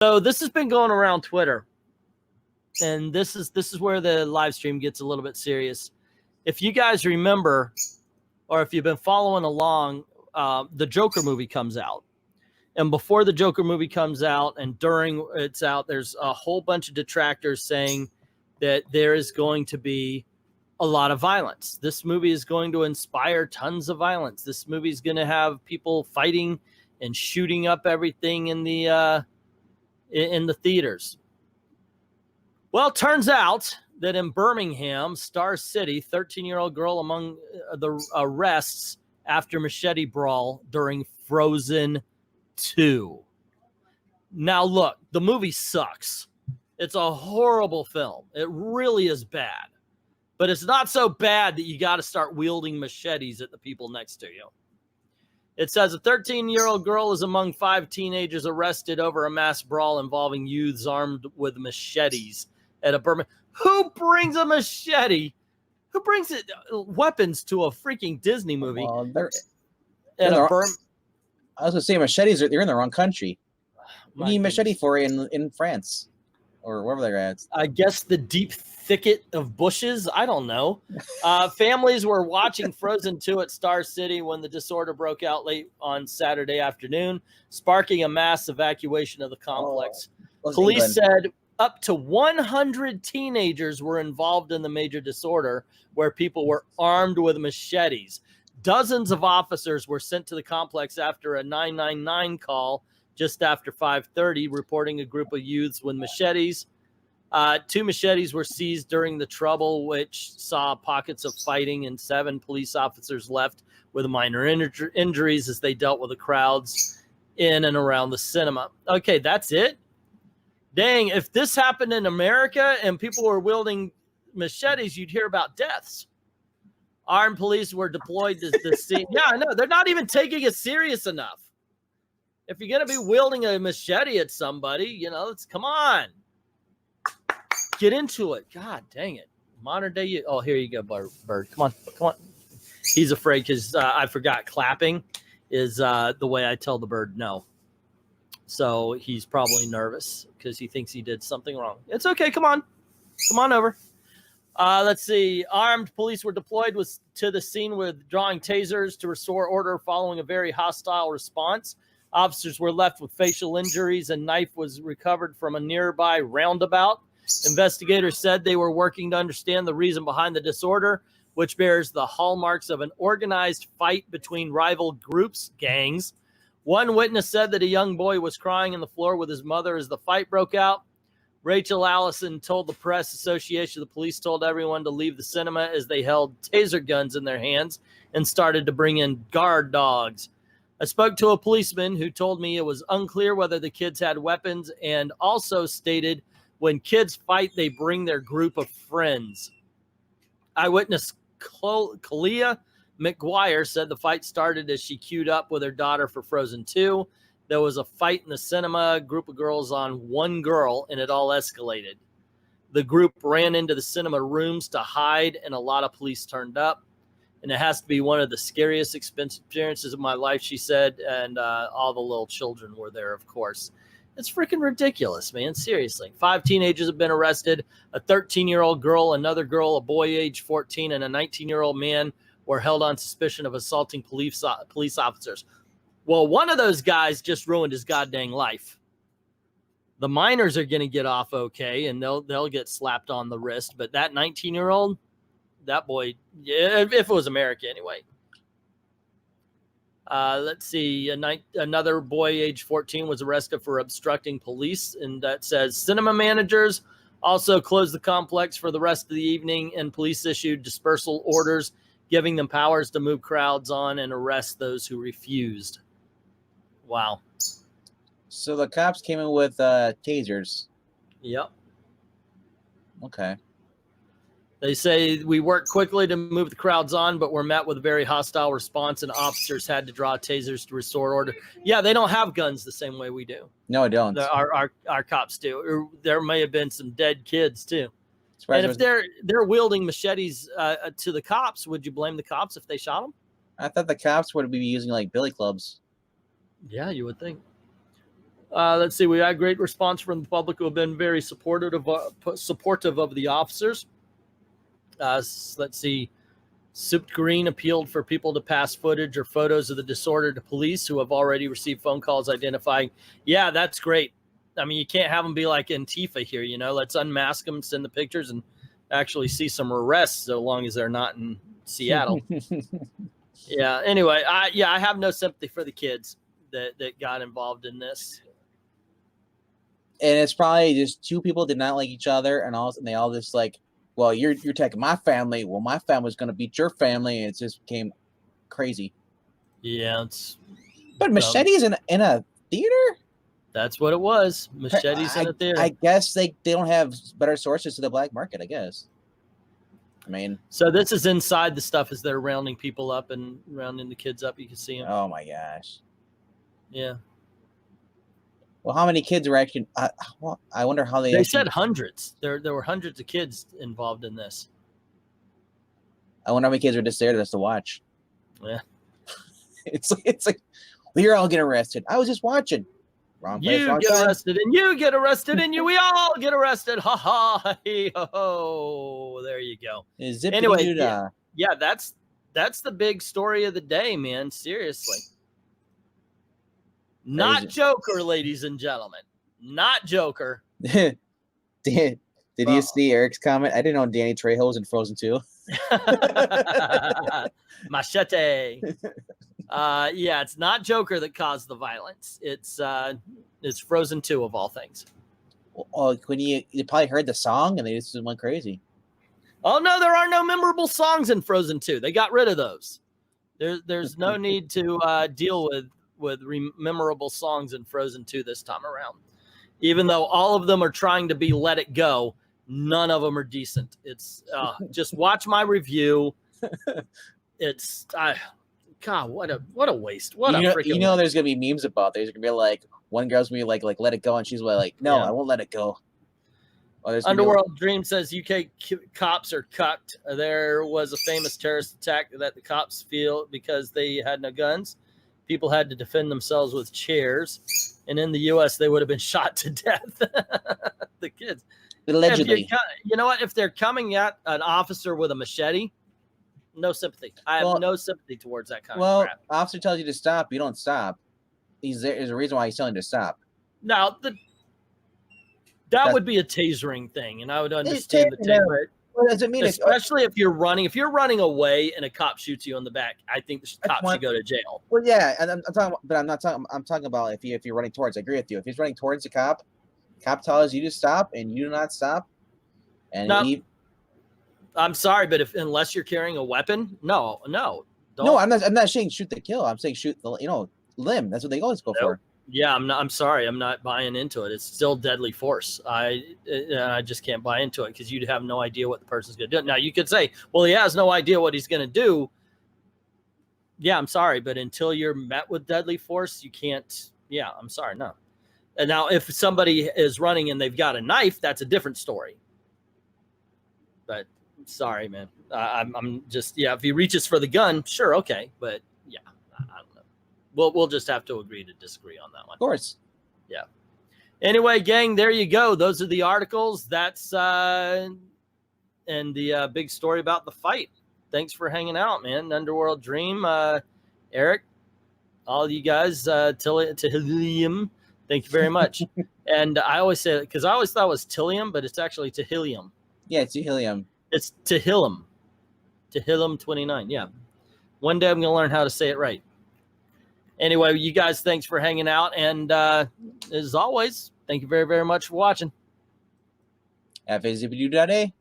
So this has been going around Twitter, and this is where the live stream gets a little bit serious. If you guys remember, or if you've been following along, the Joker movie comes out. And before the Joker movie comes out and during it's out, there's a whole bunch of detractors saying that there is going to be a lot of violence. This movie is going to inspire tons of violence. This movie is going to have people fighting and shooting up everything in the theaters. Well, it turns out that in Birmingham, Star City, 13-year-old girl among the arrests after machete brawl during Frozen 2. Now, look, the movie sucks. It's a horrible film. It really is bad. But it's not so bad that you got to start wielding machetes at the people next to you. It says a 13-year-old girl is among 5 teenagers arrested over a mass brawl involving youths armed with machetes at a Birmingham. Who brings a machete? Who brings weapons to a freaking Disney movie? Well, I was going to say machetes. They're in the wrong country. What do you need machete for in France or wherever they're at? I guess the deep thicket of bushes. I don't know. Families were watching Frozen 2 at Star City when the disorder broke out late on Saturday afternoon, sparking a mass evacuation of the complex. Police said up to 100 teenagers were involved in the major disorder, where people were armed with machetes. Dozens of officers were sent to the complex after a 999 call just after 5:30, reporting a group of youths with machetes. 2 machetes were seized during the trouble, which saw pockets of fighting, and 7 police officers left with minor injuries as they dealt with the crowds in and around the cinema. Okay, that's it? Dang, if this happened in America and people were wielding machetes, you'd hear about deaths. Armed police were deployed to the scene. Yeah, I know. They're not even taking it serious enough. If you're going to be wielding a machete at somebody, come on. Get into it. God dang it. Modern day. Oh, here you go, Bird. Come on. He's afraid because I forgot clapping is the way I tell the bird no. So he's probably nervous because he thinks he did something wrong. It's okay. Come on over. Let's see. Armed police were deployed to the scene with drawing tasers to restore order following a very hostile response. Officers were left with facial injuries. A knife was recovered from a nearby roundabout. Investigators said they were working to understand the reason behind the disorder, which bears the hallmarks of an organized fight between rival groups, gangs. One witness said that a young boy was crying on the floor with his mother as the fight broke out. Rachel Allison told the Press Association the police told everyone to leave the cinema as they held taser guns in their hands and started to bring in guard dogs. I spoke to a policeman who told me it was unclear whether the kids had weapons, and also stated when kids fight, they bring their group of friends. Eyewitness Kalia McGuire said the fight started as she queued up with her daughter for Frozen 2. There was a fight in the cinema, a group of girls on one girl, and it all escalated. The group ran into the cinema rooms to hide, and a lot of police turned up. And it has to be one of the scariest experiences of my life, she said, and all the little children were there, of course. It's freaking ridiculous, man. Seriously. 5 teenagers have been arrested. A 13-year-old girl, another girl, a boy age 14, and a 19-year-old man were held on suspicion of assaulting police officers. Well, one of those guys just ruined his goddamn life. The minors are going to get off okay, and they'll get slapped on the wrist. But that 19-year-old, that boy, yeah, if it was America anyway. Let's see. Another boy, age 14, was arrested for obstructing police. And that says cinema managers also closed the complex for the rest of the evening, and police issued dispersal orders, giving them powers to move crowds on and arrest those who refused. Wow. So the cops came in with tasers. Yep. Okay. They say we worked quickly to move the crowds on, but were met with a very hostile response, and officers had to draw tasers to restore order. Yeah, they don't have guns the same way we do. No, I don't. Our cops do. There may have been some dead kids too. And if they're wielding machetes to the cops, would you blame the cops if they shot them? I thought the cops would be using like billy clubs. Yeah, you would think. Let's see. We had great response from the public who have been very supportive of the officers. Let's see. Souped Green appealed for people to pass footage or photos of the disorder to police who have already received phone calls identifying. Yeah, that's great. I mean, you can't have them be like Antifa here, you know. Let's unmask them, send the pictures, and actually see some arrests so long as they're not in Seattle. Yeah, anyway, I have no sympathy for the kids that got involved in this. And it's probably just two people did not like each other, and all of a sudden they all just like, well, you're attacking my family. Well, my family's gonna beat your family, and it just became crazy. Yeah, it's. But machetes in a theater. That's what it was. Machetes in a theater. I guess they don't have better sources to the black market. I guess. I mean. So this is inside the stuff as they're rounding people up and rounding the kids up. You can see them. Oh my gosh. Yeah. Well, how many kids were actually? I wonder how they. They said hundreds. There were hundreds of kids involved in this. I wonder how many kids were just there just to watch. Yeah. It's like we all get arrested. I was just watching. Wrong place, you get arrested, and you get arrested, and we all get arrested. Ha ha! Ho! There you go. Anyway, yeah, that's the big story of the day, man. Seriously. Not Joker, ladies and gentlemen. Not Joker. Did you see Eric's comment? I didn't know Danny Trejo was in Frozen 2. Machete. Yeah, it's not Joker that caused the violence. It's Frozen 2 of all things. Oh, when you probably heard the song and they just went crazy. Oh no, there are no memorable songs in Frozen 2. They got rid of those. There's no need to deal with memorable songs in Frozen 2 this time around. Even though all of them are trying to be Let It Go, none of them are decent. It's just watch my review. It's God, what a waste. You know there's gonna be memes about there's gonna be like one girl's gonna be like Let It Go, and she's like, no, I won't let it go. Underworld Dream says UK cops are cucked. There was a famous terrorist attack that the cops feel because they had no guns. People had to defend themselves with chairs, and in the U.S. they would have been shot to death. The kids, allegedly. You know what? If they're coming at an officer with a machete, no sympathy. I have no sympathy towards that kind of crap. Officer tells you to stop, you don't stop. There's a reason why he's telling you to stop. Now, that would be a tasering thing, and I would understand the taser. What does it mean? Especially if you're running. If you're running away and a cop shoots you in the back, I think the cop should go to jail. Well, yeah, and I'm talking, but I'm not talking. I'm talking about if you're running towards. I agree with you. If he's running towards the cop tells you to stop, and you do not stop, and I'm sorry, but unless you're carrying a weapon, no, don't. No, I'm not saying shoot to kill. I'm saying shoot the limb. That's what they always go for. Yeah, I'm sorry. I'm not buying into it. It's still deadly force. I just can't buy into it because you'd have no idea what the person's going to do. Now, you could say, well, he has no idea what he's going to do. Yeah, I'm sorry. But until you're met with deadly force, you can't. Yeah, I'm sorry. No. And now if somebody is running and they've got a knife, that's a different story. But sorry, man. I'm just, if he reaches for the gun, sure. Okay. But yeah, I don't know. We'll just have to agree to disagree on that one. Of course. Yeah. Anyway, gang, there you go. Those are the articles. That's and the big story about the fight. Thanks for hanging out, man. Underworld Dream, Eric, all you guys, Tehillium, thank you very much. And I always say, because I always thought it was Tillium, but it's actually Tehillium. Yeah, it's Tehillium. It's Tehillim. Tehillim 29. Yeah. One day I'm going to learn how to say it right. Anyway, you guys, thanks for hanging out. And as always, thank you very, very much for watching. FAZBU.A.